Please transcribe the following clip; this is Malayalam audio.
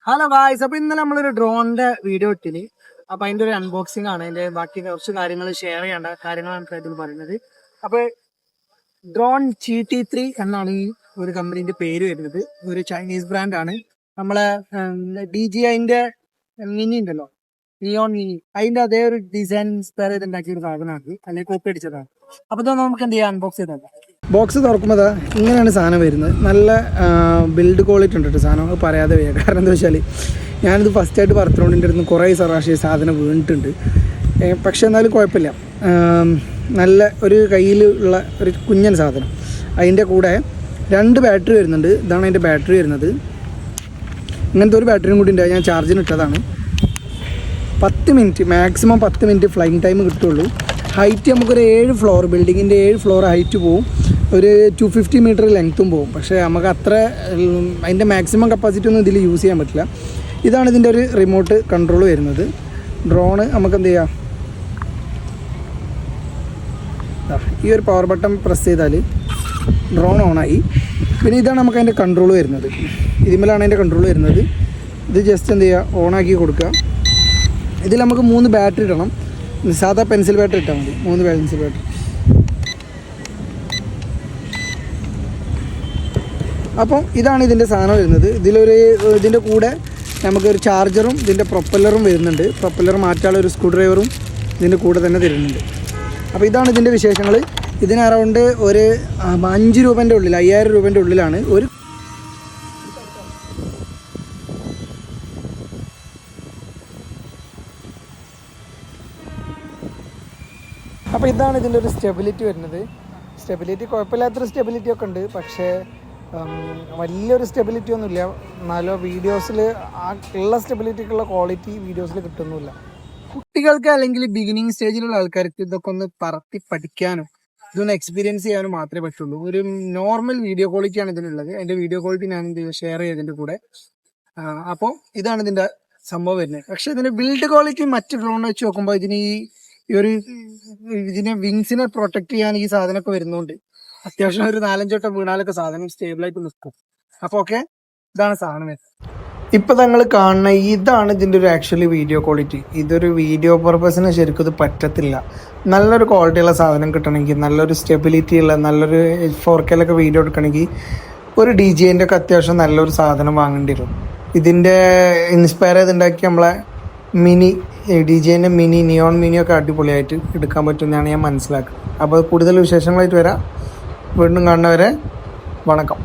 ഹലോ ഗായ്സ്, അപ്പൊ ഇന്നലെ നമ്മളൊരു ഡ്രോണിന്റെ വീഡിയോ ഇട്ടിന്. അപ്പൊ അതിന്റെ ഒരു അൺബോക്സിംഗ് ആണ്. അതിന്റെ ബാക്കി കുറച്ച് കാര്യങ്ങൾ ഷെയർ ചെയ്യേണ്ട കാര്യങ്ങളാണ് ഇതിൽ പറയുന്നത്. അപ്പൊ ഡ്രോൺ GT3 എന്നാണ് ഈ ഒരു കമ്പനീന്റെ പേര് വരുന്നത്. ഒരു ചൈനീസ് ബ്രാൻഡാണ്. നമ്മളെ DJIന്റെ മിനി ഉണ്ടല്ലോ, നിയോൺ മിനി, അതിന്റെ അതേ ഒരു ഡിസൈൻ ഇൻസ്പയർ ചെയ്ത് ഉണ്ടാക്കിയ ഒരു സാധനമാണ്, അല്ലെങ്കിൽ കോപ്പി അടിച്ചതാണ്. അപ്പൊ ഇതൊന്നും നമുക്ക് എന്ത് ചെയ്യാം, അൺബോക്സ് ചെയ്താൽ. ബോക്സ് തുറക്കുമ്പോൾ ഇങ്ങനെയാണ് സാധനം വരുന്നത്. നല്ല ബിൽഡ് ക്വാളിറ്റി ഉണ്ട് കേട്ടോ സാധനം, അത് പറയാതെ വയ്യ. കാരണം എന്താ വെച്ചാൽ ഞാനിത് ഫസ്റ്റായിട്ട് പറത്തോണ്ടിൻ്റെ അടുത്ത് കുറേ പ്രാവശ്യം സാധനം വീണിട്ടുണ്ട്. പക്ഷെ എന്നാലും കുഴപ്പമില്ല. നല്ല ഒരു കയ്യിലുള്ള ഒരു കുഞ്ഞൻ സാധനം. അതിൻ്റെ കൂടെ 2 ബാറ്ററി വരുന്നുണ്ട്. ഇതാണ് അതിൻ്റെ ബാറ്ററി വരുന്നത്. ഇങ്ങനത്തെ ഒരു ബാറ്ററിയും കൂടി ഉണ്ട്, ഞാൻ ചാർജിന് ഇട്ടതാണ്. 10 minute maximum 10 minute flying time കിട്ടുള്ളൂ. ഹൈറ്റ് നമുക്കൊരു 7 ഫ്ലോർ, ബിൽഡിങ്ങിൻ്റെ 7 ഫ്ലോർ ഹൈറ്റ് പോവും. ഒരു 250 മീറ്റർ ലെങ്ത്തും പോവും. പക്ഷേ നമുക്ക് അത്ര അതിൻ്റെ മാക്സിമം കപ്പാസിറ്റി ഒന്നും ഇതിൽ യൂസ് ചെയ്യാൻ പറ്റില്ല. ഇതാണ് ഇതിൻ്റെ ഒരു റിമോട്ട് കൺട്രോൾ വരുന്നത്. ഡ്രോണ് നമുക്ക് എന്ത് ചെയ്യാം, ഈ ഒരു പവർ ബട്ടൺ പ്രസ് ചെയ്താൽ ഡ്രോൺ ഓണായി. പിന്നെ ഇതാണ് നമുക്ക് അതിൻ്റെ കൺട്രോൾ വരുന്നത്. ഇതിന്മേലാണ് അതിൻ്റെ കൺട്രോൾ വരുന്നത്. ഇത് ജസ്റ്റ് എന്ത് ചെയ്യുക, ഓണാക്കി കൊടുക്കുക. ഇതിൽ നമുക്ക് 3 ബാറ്ററി ഇടണം. സാധാ പെൻസിൽ ബാറ്ററി ഇട്ടാൽ മതി. 3 പെൻസിൽ ബാറ്ററി. അപ്പം ഇതാണ് ഇതിൻ്റെ സാധനം വരുന്നത്. ഇതിൻ്റെ കൂടെ നമുക്കൊരു ചാർജറും ഇതിൻ്റെ പ്രൊപ്പല്ലറും വരുന്നുണ്ട്. പ്രൊപ്പല്ലർ മാറ്റാനുള്ള ഒരു സ്ക്രൂ ഡ്രൈവറും ഇതിൻ്റെ കൂടെ തന്നെ തരുന്നുണ്ട്. അപ്പോൾ ഇതാണ് ഇതിൻ്റെ വിശേഷങ്ങൾ. ഇതിന് അറൗണ്ട് ഒരു 5 രൂപേൻ്റെ ഉള്ളിൽ, 5000 രൂപേൻ്റെ ഉള്ളിലാണ് ഒരു. അപ്പോൾ ഇതാണ് ഇതിൻ്റെ ഒരു സ്റ്റെബിലിറ്റി വരുന്നത്. സ്റ്റെബിലിറ്റി കുഴപ്പമില്ലാത്തൊരു സ്റ്റെബിലിറ്റി ഒക്കെ ഉണ്ട്, പക്ഷേ വലിയൊരു സ്റ്റെബിലിറ്റി ഒന്നുമില്ല. എന്നാലോ വീഡിയോസിൽ ആ ഉള്ള സ്റ്റെബിലിറ്റിക്കുള്ള ക്വാളിറ്റി വീഡിയോസിൽ കിട്ടുന്നില്ല. കുട്ടികൾക്ക് അല്ലെങ്കിൽ ബിഗിനിങ് സ്റ്റേജിലുള്ള ആൾക്കാർക്ക് ഇതൊക്കെ ഒന്ന് പറത്തി പഠിക്കാനും ഇതൊന്ന് എക്സ്പീരിയൻസ് ചെയ്യാനും മാത്രമേ പറ്റുള്ളൂ. ഒരു നോർമൽ വീഡിയോ ക്വാളിറ്റിയാണ് ഇതിനുള്ളത്. അതിന്റെ വീഡിയോ ക്വാളിറ്റി ഞാൻ ഷെയർ ചെയ്തതിന്റെ കൂടെ. അപ്പോൾ ഇതാണ് ഇതിന്റെ സംഭവം വരുന്നത്. പക്ഷെ ഇതിന്റെ ബിൽഡ് ക്വാളിറ്റി മറ്റ് ഡ്രോൺ വെച്ച് നോക്കുമ്പോൾ ഇതിനെ വിങ്സിനെ പ്രൊട്ടക്ട് ചെയ്യാൻ ഈ സാധനമൊക്കെ വരുന്നുണ്ട്. അത്യാവശ്യം ഒരു 4-5 വട്ടം വീണാലൊക്കെ സാധനം സ്റ്റേബിളായിട്ട് നിൽക്കും. അപ്പോൾ ഓക്കെ, ഇതാണ് സാധനം വരുന്നത്. ഇപ്പം നിങ്ങൾ കാണുന്ന ഇതാണ് ഇതിൻ്റെ ഒരു ആക്ച്വലി വീഡിയോ ക്വാളിറ്റി. ഇതൊരു വീഡിയോ പർപ്പസിന് ശരിക്കും ഇത് പറ്റത്തില്ല. നല്ലൊരു ക്വാളിറ്റിയുള്ള സാധനം കിട്ടണമെങ്കിൽ, നല്ലൊരു സ്റ്റെബിലിറ്റി ഉള്ള നല്ലൊരു 4K വീഡിയോ എടുക്കണമെങ്കിൽ ഒരു DJIൻ്റെ ഒക്കെ അത്യാവശ്യം നല്ലൊരു സാധനം വാങ്ങേണ്ടി വരും. ഇതിൻ്റെ ഇൻസ്പയർ ചെയ്തുണ്ടാക്കി നമ്മളെ മിനി DJIൻ്റെ മിനി, നിയോൺ മിനിയൊക്കെ അടിപൊളിയായിട്ട് എടുക്കാൻ പറ്റുമെന്നാണ് ഞാൻ മനസ്സിലാക്കുന്നത്. അപ്പോൾ കൂടുതൽ വിശേഷങ്ങളായിട്ട് വരാം. വീണ്ടും കാണുന്നവരെ വണക്കം.